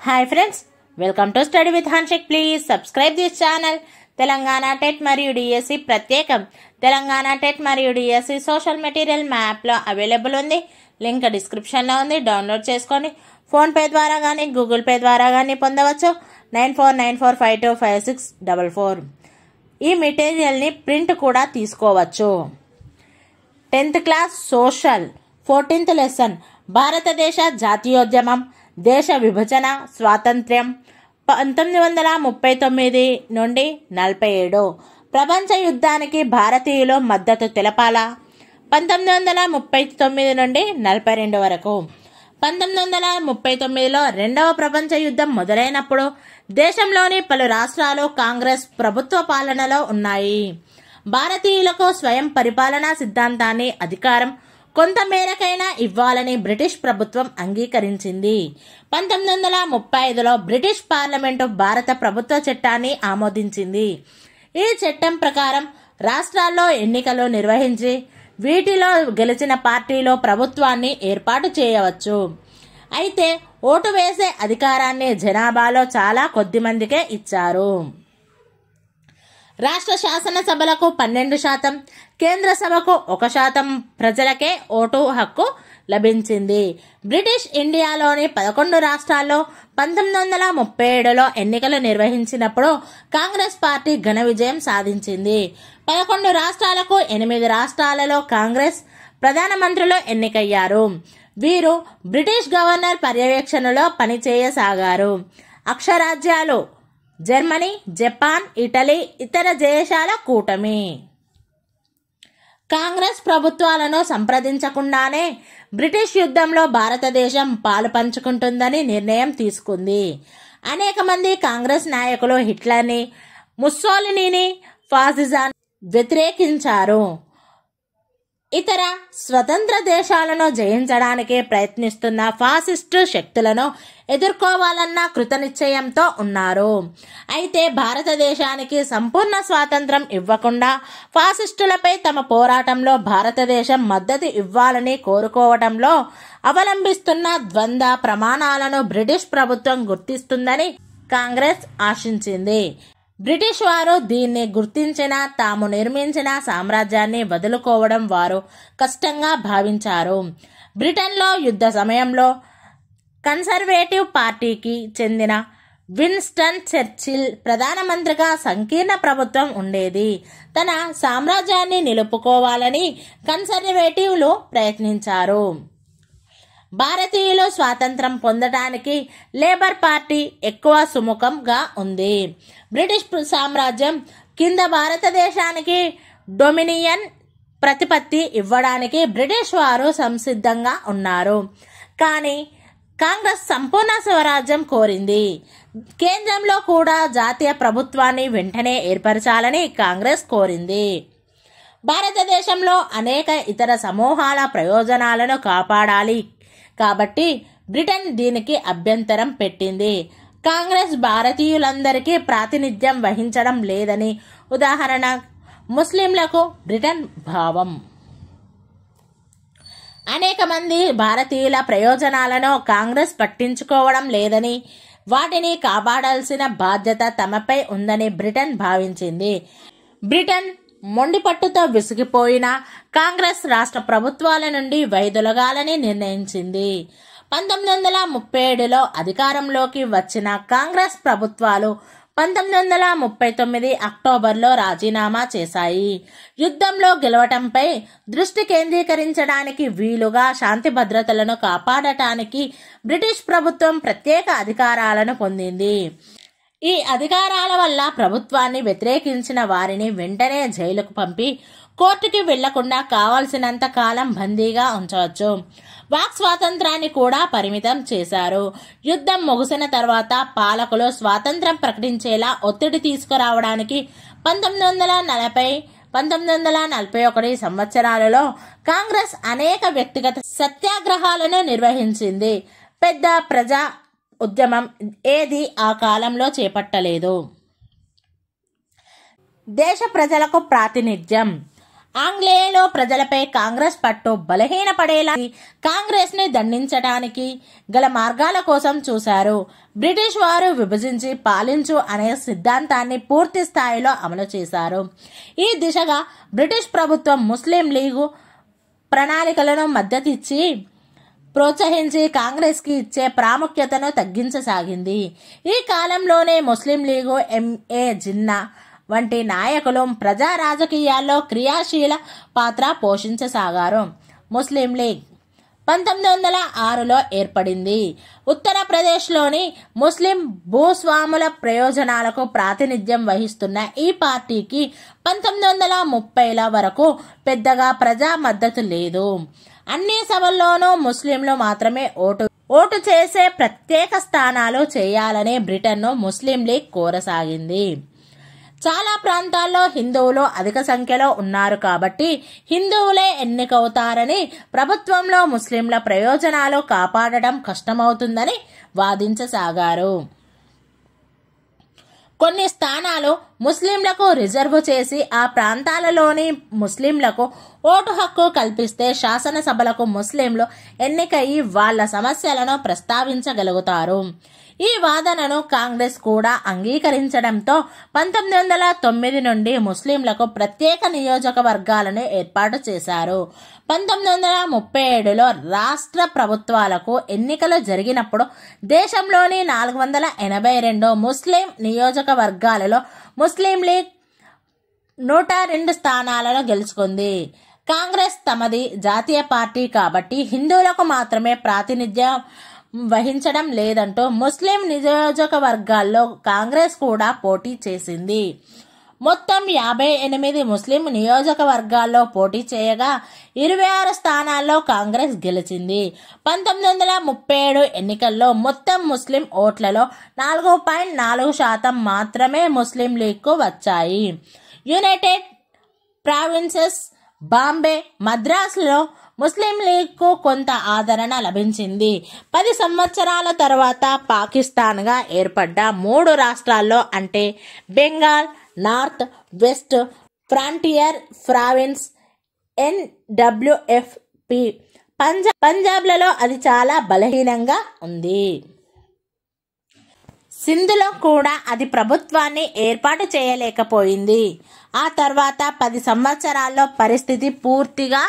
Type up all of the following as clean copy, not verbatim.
Hi friends, welcome to study with Hanshik. Please subscribe this channel. Telangana TET మరియు DSC ప్రత్యేకం. Telangana TET మరియు DSC social material మ్యాప్లో available ఉంది. Link డిస్క్రిప్షన్లో ఉంది. డౌన్లోడ్ చేసుకొని ఫోన్పే ద్వారా కానీ గూగుల్ పే ద్వారా కానీ పొందవచ్చు. 9494525644. ఈ మెటీరియల్ని ప్రింట్ కూడా తీసుకోవచ్చు. 10th class social 14th lesson భారతదేశ జాతీయోద్యమం, దేశ విభజన, స్వాతంత్ర్యం 1939 నుండి 47. ప్రపంచ యుద్ధానికి భారతీయులు మద్దతు తెలపాలా? 1939 నుండి 42 వరకు. 1939లో రెండవ ప్రపంచ యుద్ధం మొదలైనప్పుడు దేశంలోని పలు రాష్ట్రాలు కాంగ్రెస్ ప్రభుత్వ పాలనలో ఉన్నాయి. భారతీయులకు స్వయం పరిపాలనా సిద్ధాంతాన్ని, అధికారం కొంత మేరకైనా ఇవ్వాలని బ్రిటిష్ ప్రభుత్వం అంగీకరించింది. 1935లో బ్రిటిష్ పార్లమెంటు భారత ప్రభుత్వ చట్టాన్ని ఆమోదించింది. ఈ చట్టం ప్రకారం రాష్ట్రాల్లో ఎన్నికలు నిర్వహించి వీటిలో గెలిచిన పార్టీలో ప్రభుత్వాన్ని ఏర్పాటు చేయవచ్చు. అయితే ఓటు వేసే అధికారాన్ని జనాభాలో చాలా కొద్ది మందికే ఇచ్చారు. రాష్ట్ర శాసనసభలకు 12%, కేంద్ర సభకు 1% ప్రజలకే ఓటు హక్కు లభించింది. బ్రిటిష్ ఇండియాలోని 11 రాష్ట్రాల్లో 1937లో ఎన్నికలు నిర్వహించినప్పుడు కాంగ్రెస్ పార్టీ ఘన విజయం సాధించింది. 11 రాష్ట్రాలకు 8 రాష్ట్రాలలో కాంగ్రెస్ ప్రధానమంత్రులు ఎన్నికయ్యారు. వీరు బ్రిటిష్ గవర్నర్ పర్యవేక్షణలో పనిచేయసాగారు. అక్షరాజ్యాలు జర్మనీ, జపాన్, ఇటలీ, ఇతర దేశాల కూటమి. కాంగ్రెస్ ప్రభుత్వాలను సంప్రదించకుండానే బ్రిటిష్ యుద్ధంలో భారతదేశం పాలు పంచుకుంటుందని నిర్ణయం తీసుకుంది. అనేక మంది కాంగ్రెస్ నాయకులు హిట్లర్ని, ముస్సోలినీని, ఫాసిజాన్ని వ్యతిరేకించారు. ఇతర స్వతంత్ర దేశాలను జయించడానికి ప్రయత్నిస్తున్న ఫాసిస్టు శక్తులను ఎదుర్కోవాలన్న కృతనిశ్చయంతో ఉన్నారు. అయితే భారతదేశానికి సంపూర్ణ స్వాతంత్రం ఇవ్వకుండా ఫాసిస్టులపై తమ పోరాటంలో భారతదేశం మద్దతు ఇవ్వాలని కోరుకోవటంలో అవలంబిస్తున్న ద్వంద్వ ప్రమాణాలను బ్రిటిష్ ప్రభుత్వం గుర్తిస్తుందని కాంగ్రెస్ ఆశించింది. బ్రిటిష్ వారు దీన్ని గుర్తించిన తాము నిర్మించిన సామ్రాజ్యాన్ని వదులుకోవడం వారు కష్టంగా భావించారు. బ్రిటన్లో యుద్ధ సమయంలో కన్సర్వేటివ్ పార్టీకి చెందిన విన్స్టన్ చర్చిల్ ప్రధానమంత్రిగా సంకీర్ణ ప్రభుత్వం ఉండేది. తన సామ్రాజ్యాన్ని నిలుపుకోవాలని కన్సర్వేటివ్లు ప్రయత్నించారు. భారతీయులు స్వాతంత్రం పొందడానికి లేబర్ పార్టీ ఎక్కువ సుముఖంగా ఉంది. బ్రిటిష్ సామ్రాజ్యం కింద భారతదేశానికి డొమినియన్ ప్రతిపత్తి ఇవ్వడానికి బ్రిటిష్ వారు సంసిద్ధంగా ఉన్నారు. కానీ కాంగ్రెస్ సంపూర్ణ స్వరాజ్యం కోరింది. కేంద్రంలో కూడా జాతీయ ప్రభుత్వాన్ని వెంటనే ఏర్పరచాలని కాంగ్రెస్ కోరింది. భారతదేశంలో అనేక ఇతర సమూహాల ప్రయోజనాలను కాపాడాలి కాబట్టి బ్రిటన్ దీనికి అభ్యంతరం పెట్టింది. కాంగ్రెస్ భారతీయులందరికీ ప్రాతినిధ్యం వహించడం లేదని, ఉదాహరణ ముస్లింలకు బ్రిటన్ భావం. అనేక మంది భారతీయుల ప్రయోజనాలను కాంగ్రెస్ పట్టించుకోవడం లేదని, వాటిని కాపాడాల్సిన బాధ్యత తమపై ఉందని బ్రిటన్ భావించింది. బ్రిటన్ మొండిపట్టుతో విసిగిపోయిన కాంగ్రెస్ రాష్ట్ర ప్రభుత్వాల నుండి వైదొలగాలని నిర్ణయించింది. 1937లో అధికారంలోకి వచ్చిన కాంగ్రెస్ ప్రభుత్వాలు 1939 అక్టోబర్లో రాజీనామా చేశాయి. యుద్ధంలో గెలవటంపై దృష్టి కేంద్రీకరించడానికి వీలుగా శాంతి భద్రతలను కాపాడటానికి బ్రిటిష్ ప్రభుత్వం ప్రత్యేక అధికారాలను పొందింది. ఈ అధికారాల వల్ల ప్రభుత్వాన్ని వ్యతిరేకించిన వారిని వెంటనే జైలుకు పంపి కోర్టుకి వెళ్లకుండా కావాల్సినంత కాలం బందీగా ఉంచవచ్చు. వాక్ స్వాతంత్రాన్ని కూడా పరిమితం చేశారు. యుద్ధం ముగిసిన తర్వాత పాలకులు స్వాతంత్రం ప్రకటించేలా ఒత్తిడి తీసుకురావడానికి 1940-1941 సంవత్సరాలలో కాంగ్రెస్ అనేక వ్యక్తిగత సత్యాగ్రహాలను నిర్వహించింది. పెద్ద ప్రజా ఉద్యమం ఏది ఆ కాలంలో చేపట్టలేదు. దేశ ప్రజలకు ప్రాతినిధ్యం ఆంగ్లేయులు ప్రజలపై కాంగ్రెస్ పట్టు బలహీనపడేలా కాంగ్రెస్ ని దండించడానికి గల మార్గాల కోసం చూశారు. బ్రిటిష్ వారు విభజించి పాలించు అనే సిద్ధాంతాన్ని పూర్తి స్థాయిలో అమలు చేశారు. ఈ దిశగా బ్రిటిష్ ప్రభుత్వం ముస్లిం లీగు ప్రణాళికలను మద్దతిచ్చి ప్రోత్సహించి కాంగ్రెస్ కి ఇచ్చే ప్రాముఖ్యతను తగ్గించసాగింది. ఈ కాలంలోనే ముస్లిం లీగు ఎంఏ జిన్నా వంటి నాయకులు ప్రజా రాజకీయాల్లో క్రియాశీల పాత్ర పోషించసాగారు. ముస్లిం లీగ్ 1906లో ఏర్పడింది. ఉత్తరప్రదేశ్లోని ముస్లిం భూస్వాముల ప్రయోజనాలకు ప్రాతినిధ్యం వహిస్తున్న ఈ పార్టీకి 1930ల వరకు పెద్దగా ప్రజా మద్దతు లేదు. అన్ని సభల్లోనూ ముస్లింలు మాత్రమే ఓటు చేసే ప్రత్యేక స్థానాలు చేయాలని బ్రిటన్ను ముస్లిం లీగ్ కోరసాగింది. చాలా ప్రాంతాల్లో హిందువులు అధిక సంఖ్యలో ఉన్నారు కాబట్టి హిందువులే ఎన్నికవుతారని, ప్రభుత్వంలో ముస్లింల ప్రయోజనాలు కాపాడడం కష్టమవుతుందని వాదించసాగారు. కొన్ని స్థానాలు ముస్లింలకు రిజర్వు చేసి ఆ ప్రాంతాలలోని ముస్లింలకు ఓటు హక్కు కల్పిస్తే శాసనసభలకు ముస్లింలు ఎన్నికయి వాళ్ల సమస్యలను ప్రస్తావించగలుగుతారు. ఈ వాదనను కాంగ్రెస్ కూడా అంగీకరించడంతో 1909 నుండి ముస్లింలకు ప్రత్యేక నియోజకవర్గాలను ఏర్పాటు చేశారు. 1937లో రాష్ట్ర ప్రభుత్వాలకు ఎన్నికలు జరిగినప్పుడు దేశంలోని 482 ముస్లిం నియోజకవర్గాలలో ముస్లిం లీగ్ 102 స్థానాలను గెలుచుకుంది. కాంగ్రెస్ తమది జాతీయ పార్టీ కాబట్టి హిందువులకు మాత్రమే ప్రాతినిధ్యం వహించడం లేదంటూ ముస్లిం నియోజకవర్గాల్లో కాంగ్రెస్ కూడా పోటీ చేసింది. మొత్తం 58 ముస్లిం నియోజకవర్గాల్లో పోటీ చేయగా 26 స్థానాల్లో కాంగ్రెస్ గెలిచింది. 1937 ఎన్నికల్లో మొత్తం ముస్లిం ఓట్లలో 4.4% మాత్రమే ముస్లిం లీగ్కు వచ్చాయి. యునైటెడ్ ప్రావిన్సెస్, బాంబే, మద్రాసులో ముస్లిం లీగ్కు కొంత ఆదరణ లభించింది. 10 సంవత్సరాల తర్వాత పాకిస్తాన్గా ఏర్పడ్డ 3 రాష్ట్రాల్లో అంటే Bengal, north west frontier province, NWFP, పంజాబ్లలో అది చాలా బలహీనంగా ఉంది. సింధులో కూడా అది ప్రభుత్వాన్ని ఏర్పాటు చేయలేకపోయింది. ఆ తర్వాత 10 సంవత్సరాల్లో పరిస్థితి పూర్తిగా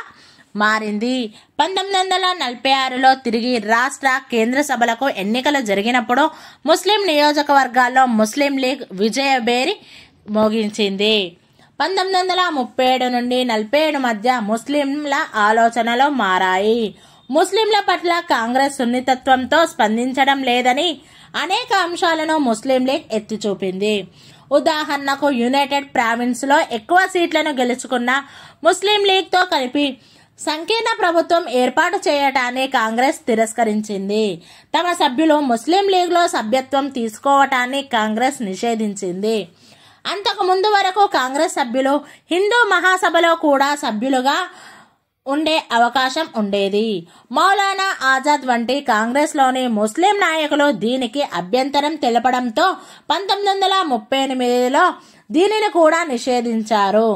మారింది. 1946లో తిరిగి రాష్ట్ర, కేంద్ర సభలకు ఎన్నికలు జరిగినప్పుడు ముస్లిం నియోజకవర్గాల్లో ముస్లిం లీగ్ విజయభేరి మోగించింది. 1937 నుండి 47 మధ్య ముస్లింల ఆలోచనలు మారాయి. ముస్లింల పట్ల కాంగ్రెస్ సున్నితత్వంతో స్పందించడం లేదని అనేక అంశాలను ముస్లిం లీగ్ ఎత్తి చూపింది. ఉదాహరణకు యునైటెడ్ ప్రావిన్స్ లో ఎక్కువ సీట్లను గెలుచుకున్న ముస్లిం లీగ్ తో కలిపి సంకీర్ణ ప్రభుత్వం ఏర్పాటు చేయటాన్ని కాంగ్రెస్ తిరస్కరించింది. తమ సభ్యులు ముస్లిం లీగ్ లో సభ్యత్వం తీసుకోవటాన్ని కాంగ్రెస్ నిషేధించింది. అంతకు ముందు వరకు కాంగ్రెస్ సభ్యులు హిందూ మహాసభలో కూడా సభ్యులుగా ఉండే అవకాశం ఉండేది. మౌలానా ఆజాద్ వంటి కాంగ్రెస్ లోని ముస్లిం నాయకులు దీనికి అభ్యంతరం తెలపడంతో 1938లో దీనిని కూడా నిషేధించారు.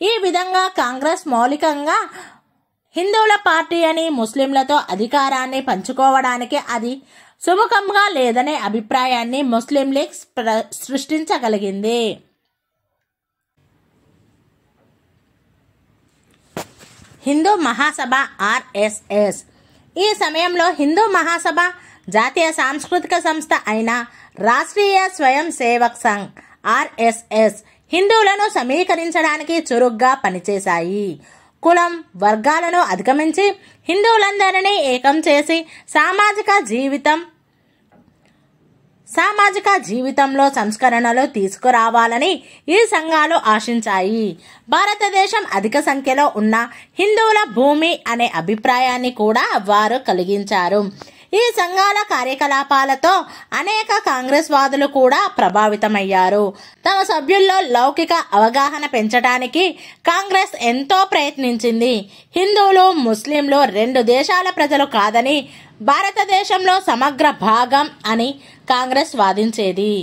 ఈ విధంగా కాంగ్రెస్ మౌలికంగా హిందువుల పార్టీ అని, ముస్లింలతో అధికారాన్ని పంచుకోవడానికి అది సుముఖంగా లేదనే అభిప్రాయాన్ని ముస్లిం లీగ్ సృష్టించగలిగింది. హిందూ మహాసభ RSS. ఈ సమయంలో హిందూ మహాసభ జాతీయ సాంస్కృతిక సంస్థ అయిన రాష్ట్రీయ స్వయం సేవక్ సంఘ్ RSS హిందువులను సమీకరించడానికి చురుగ్గా పనిచేశాయి. కులం, వర్గాలను అధిగమించి హిందువులందరినీ ఏకం చేసి సామాజిక జీవితంలో సంస్కరణలు తీసుకురావాలని ఈ సంఘాలు ఆశించాయి. భారతదేశం అధిక సంఖ్యలో ఉన్న హిందువుల భూమి అనే అభిప్రాయాన్ని కూడా వారు కలిగించారు. ఈ సంఘాల కార్యకలాపాలతో అనేక కాంగ్రెస్ వాదులు కూడా ప్రభావితమయ్యారు. తమ సభ్యుల్లో లౌకిక అవగాహన పెంచడానికి కాంగ్రెస్ ఎంతో ప్రయత్నించింది. హిందువులు, ముస్లింలు 2 దేశాల ప్రజలు కాదని, భారతదేశంలో సమగ్ర భాగం అని కాంగ్రెస్ వాదించేది.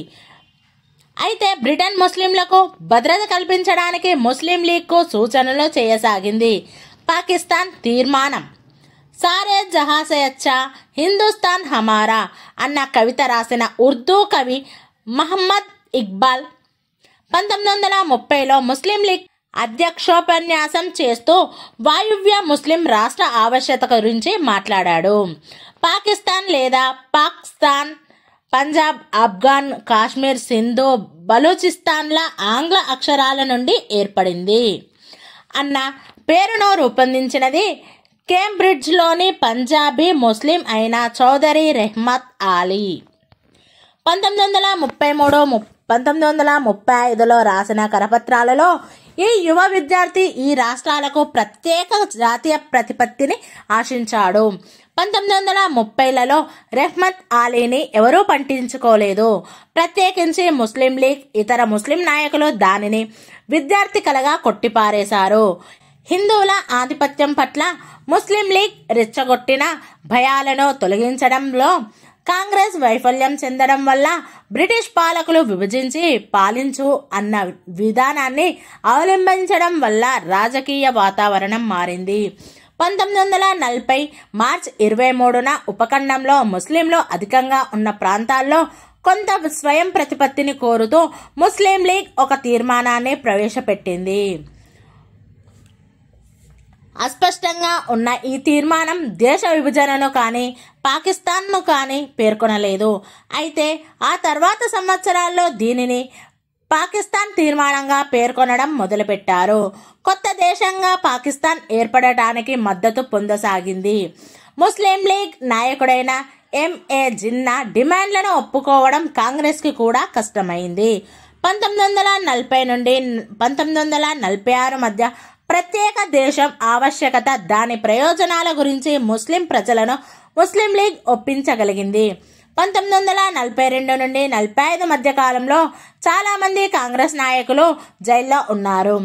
అయితే బ్రిటన్ ముస్లింలకు భద్రత కల్పించడానికి ముస్లిం లీగ్కు సూచనలు చేయసాగింది. పాకిస్తాన్ తీర్మానం. సారే జహా సే అచ్చా హిందుస్థాన్ హమారా అన్న కవిత రాసిన ఉర్దూ కవి మహమ్మద్ ఇక్బాల్ 1930లో ముస్లిం లీగ్ అధ్యక్షోపన్యాసం చేస్తూ వాయువ్య ముస్లిం రాష్ట్ర ఆవశ్యకత గురించి మాట్లాడాడు. పాకిస్తాన్ లేదా పాకిస్తాన్ పంజాబ్, ఆఫ్ఘాన్, కాశ్మీర్, సింధు, బలూచిస్తాన్ల ఆంగ్ల అక్షరాల నుండి ఏర్పడింది అన్న పేరును రూపొందించినది కేంబ్రిడ్జ్లోని పంజాబీ ముస్లిం అయిన చౌదరి రెహ్మత్ ఆలీ. 1933-1935లో రాసిన కరపత్రాలలో ఈ యువ విద్యార్థి ఈ రాష్ట్రాలకు ప్రత్యేక జాతీయ ప్రతిపత్తిని ఆశించాడు. 1930లలో రెహ్మత్ ఆలీని ఎవరూ పట్టించుకోలేదు. ప్రత్యేకించి ముస్లిం లీగ్, ఇతర ముస్లిం నాయకులు దానిని విద్యార్థి కలగా కొట్టిపారేశారు. హిందువుల ఆధిపత్యం పట్ల ముస్లిం లీగ్ రెచ్చగొట్టిన భయాలను తొలగించడంలో కాంగ్రెస్ వైఫల్యం చెందడం వల్ల బ్రిటిష్ పాలకులు విభజించి పాలించు అన్న విధానాన్ని అవలంబించడం వల్ల రాజకీయ వాతావరణం మారింది. 1940 మార్చి 23న ఉపఖండంలో ముస్లింలు అధికంగా ఉన్న ప్రాంతాల్లో కొంత స్వయం ప్రతిపత్తిని కోరుతూ ముస్లిం లీగ్ ఒక తీర్మానాన్ని ప్రవేశపెట్టింది. అస్పష్టంగా ఉన్న ఈ తీర్మానం దేశ విభజనను కానీ పాకిస్తాన్ను కానీ పేర్కొనలేదు. అయితే ఆ తర్వాత సంవత్సరాల్లో దీనిని పాకిస్తాన్ తీర్మానంగా పేర్కొనడం మొదలుపెట్టారు. కొత్త దేశంగా పాకిస్తాన్ ఏర్పడటానికి మద్దతు పొందసాగింది. ముస్లిం లీగ్ నాయకుడైన ఎంఏ జిన్నా డిమాండ్లను ఒప్పుకోవడం కాంగ్రెస్కి కూడా కష్టమైంది. 1940 నుండి 1946 మధ్య ప్రత్యేక దేశం ఆవశ్యకత, దాని ప్రయోజనాల గురించి ముస్లిం ప్రజలను ముస్లిం లీగ్ ఒప్పించగలిగింది. 1942 నుండి 45 మధ్య కాలంలో చాలా మంది కాంగ్రెస్ నాయకులు జైల్లో ఉన్నారు.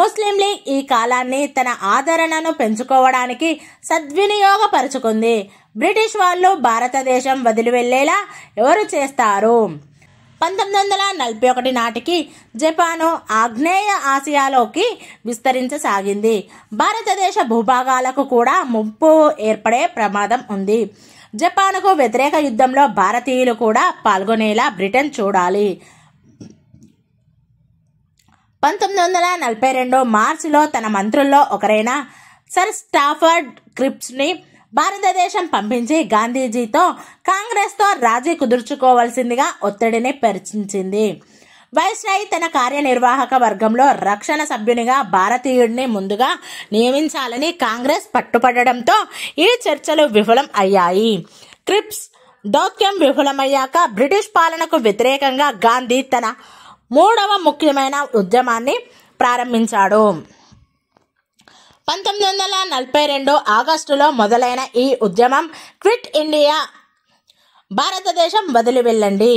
ముస్లిం లీగ్ ఈ కాలాన్ని తన ఆదరణను పెంచుకోవడానికి సద్వినియోగపరుచుకుంది. బ్రిటిష్ వాళ్ళు భారతదేశం వదిలి వెళ్లేలా ఎవరు చేస్తారు? 1941 నాటికి జపాను ఆగ్నేయ ఆసియాలోకి విస్తరించసాగింది. భారతదేశ భూభాగాలకు కూడా ముప్పు ఏర్పడే ప్రమాదం ఉంది. జపాన్కు వ్యతిరేక యుద్ధంలో భారతీయులు కూడా పాల్గొనేలా బ్రిటన్ చూడాలి. 1942 మార్చిలో తన మంత్రుల్లో ఒకరైన సర్ స్టాఫర్డ్ క్రిప్స్ని భారతదేశం పంపించి గాంధీజీతో కాంగ్రెస్తో రాజీ కుదుర్చుకోవాల్సిందిగా ఒత్తిడిని పెంచింది. వైస్రాయ్ తన కార్యనిర్వాహక వర్గంలో రక్షణ సభ్యునిగా భారతీయుడిని ముందుగా నియమించాలని కాంగ్రెస్ పట్టుపడడంతో ఈ చర్చలు విఫలం అయ్యాయి. క్రిప్స్ దౌత్యం విఫలమయ్యాక బ్రిటిష్ పాలనకు వ్యతిరేకంగా గాంధీ తన 3వ ముఖ్యమైన ఉద్యమాన్ని ప్రారంభించాడు. 1942 ఆగస్టులో మొదలైన ఈ ఉద్యమం క్విట్ ఇండియా, భారతదేశం వదిలి వెళ్ళండి.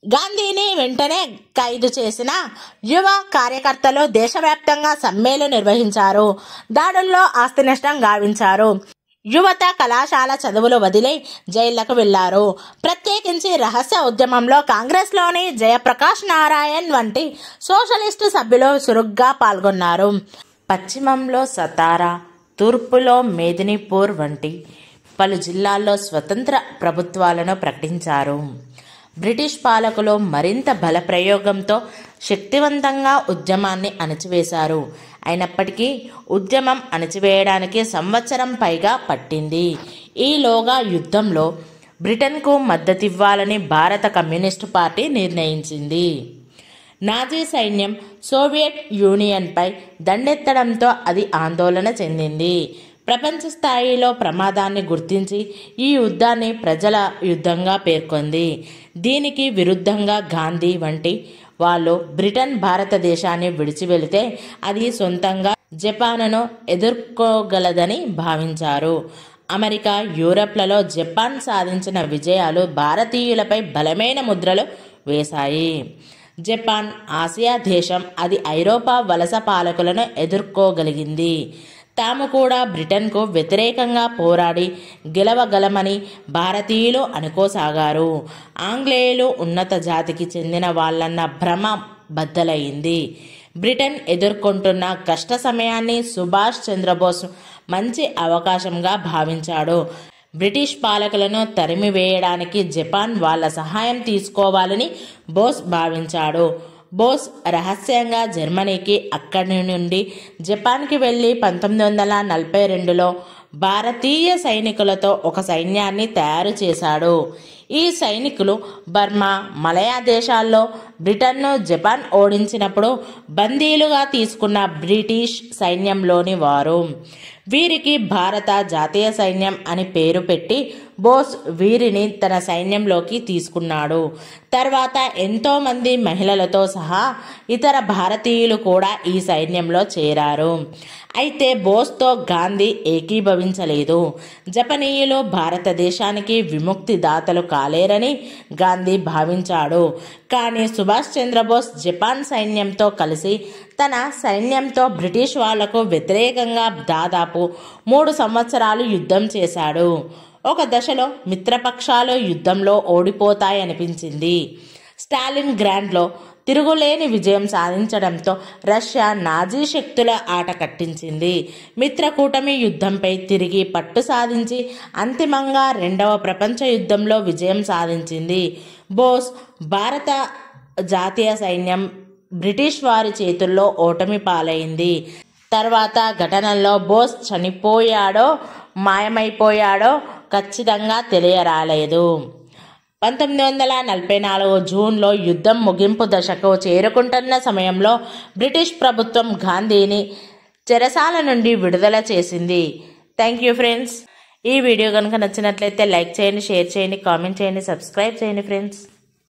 గాంధీని వెంటనే ఖైదు చేసిన యువ కార్యకర్తలు దేశవ్యాప్తంగా సమ్మెలు నిర్వహించారు. దాడుల్లో ఆస్తి నష్టం గావించారు. యువత కళాశాల చదువులు వదిలి జైళ్లకు వెళ్లారు. ప్రత్యేకించి రహస్య ఉద్యమంలో కాంగ్రెస్లోని జయప్రకాష్ నారాయణ్ వంటి సోషలిస్టు సభ్యులు చురుగ్గా పాల్గొన్నారు. పశ్చిమంలో సతారా, తూర్పులో మేదినీపూర్ వంటి పలు జిల్లాల్లో స్వతంత్ర ప్రభుత్వాలను ప్రకటించారు. బ్రిటిష్ పాలకులు మరింత బల ప్రయోగంతో శక్తివంతంగా ఉద్యమాన్ని అణచివేశారు. అయినప్పటికీ ఉద్యమం అణచివేయడానికి సంవత్సరం పైగా పట్టింది. ఈలోగా యుద్ధంలో బ్రిటన్కు మద్దతివ్వాలని భారత కమ్యూనిస్టు పార్టీ నిర్ణయించింది. నాజీ సైన్యం సోవియట్ యూనియన్పై దండెత్తడంతో అది ఆందోళన చెందింది. ప్రపంచ స్థాయిలో ప్రమాదాన్ని గుర్తించి ఈ యుద్ధాన్ని ప్రజల యుద్ధంగా పేర్కొంది. దీనికి విరుద్ధంగా గాంధీ వంటి వాళ్ళు బ్రిటన్ భారతదేశాన్ని విడిచి వెళితే అది సొంతంగా జపాన్ను ఎదుర్కోగలదని భావించారు. అమెరికా, యూరప్లలో జపాన్ సాధించిన విజయాలు భారతీయులపై బలమైన ముద్రలు వేశాయి. జపాన్ ఆసియా దేశం, అది ఐరోపా వలస పాలకులను ఎదుర్కోగలిగింది. తాము కూడా బ్రిటన్కు వ్యతిరేకంగా పోరాడి గెలవగలమని భారతీయులు అనుకోసాగారు. ఆంగ్లేయులు ఉన్నత జాతికి చెందిన వాళ్ళన్న భ్రమ బద్దలైంది. బ్రిటన్ ఎదుర్కొంటున్న కష్ట సమయాన్ని సుభాష్ చంద్రబోస్ మంచి అవకాశంగా భావించాడు. బ్రిటిష్ పాలకులను తరిమివేయడానికి జపాన్ వాళ్ళ సహాయం తీసుకోవాలని బోస్ భావించాడు. బోస్ రహస్యంగా జర్మనీకి అక్కడి నుండి జపాన్కి వెళ్ళి 1942లో భారతీయ సైనికులతో ఒక సైన్యాన్ని తయారు చేశాడు. ఈ సైనికులు బర్మా, మలయా దేశాల్లో బ్రిటన్ను జపాన్ ఓడించినప్పుడు బందీలుగా తీసుకున్న బ్రిటిష్ సైన్యంలోని వారు. వీరికి భారత జాతీయ సైన్యం అని పేరు పెట్టి బోస్ వీరిని తన సైన్యంలోకి తీసుకున్నాడు. తర్వాత ఎంతోమంది మహిళలతో సహా ఇతర భారతీయులు కూడా ఈ సైన్యంలో చేరారు. అయితే బోస్తో గాంధీ ఏకీభవించలేదు. జపనీయులు భారతదేశానికి విముక్తి దాతలు కాలేరని గాంధీ భావించాడు. కానీ సుభాష్ చంద్రబోస్ జపాన్ సైన్యంతో కలిసి తన సైన్యంతో బ్రిటిష్ వాళ్లకు వ్యతిరేకంగా దాదాపు 3 సంవత్సరాలు యుద్ధం చేశాడు. ఒక దశలో మిత్రపక్షాలు యుద్ధంలో ఓడిపోతాయనిపించింది. స్టాలిన్ గ్రాండ్లో తిరుగులేని విజయం సాధించడంతో రష్యా నాజీ శక్తుల ఆట కట్టించింది. మిత్రకూటమి యుద్ధంపై తిరిగి పట్టు సాధించి అంతిమంగా 2వ ప్రపంచ యుద్ధంలో విజయం సాధించింది. బోస్ భారత జాతీయ సైన్యం బ్రిటిష్ వారి చేతుల్లో ఓటమి పాలైంది. తర్వాత ఘటనల్లో బోస్ చనిపోయాడో మాయమైపోయాడో ఖచ్చితంగా తెలియరాలేదు. 1944 జూన్లో యుద్ధం ముగింపు దశకు చేరుకుంటున్న సమయంలో బ్రిటిష్ ప్రభుత్వం గాంధీని చెరసాల నుండి విడుదల చేసింది. Thank you friends. ఈ వీడియో కనుక నచ్చినట్లయితే లైక్ చేయండి, షేర్ చేయండి, కామెంట్ చేయండి, సబ్స్క్రైబ్ చేయండి ఫ్రెండ్స్.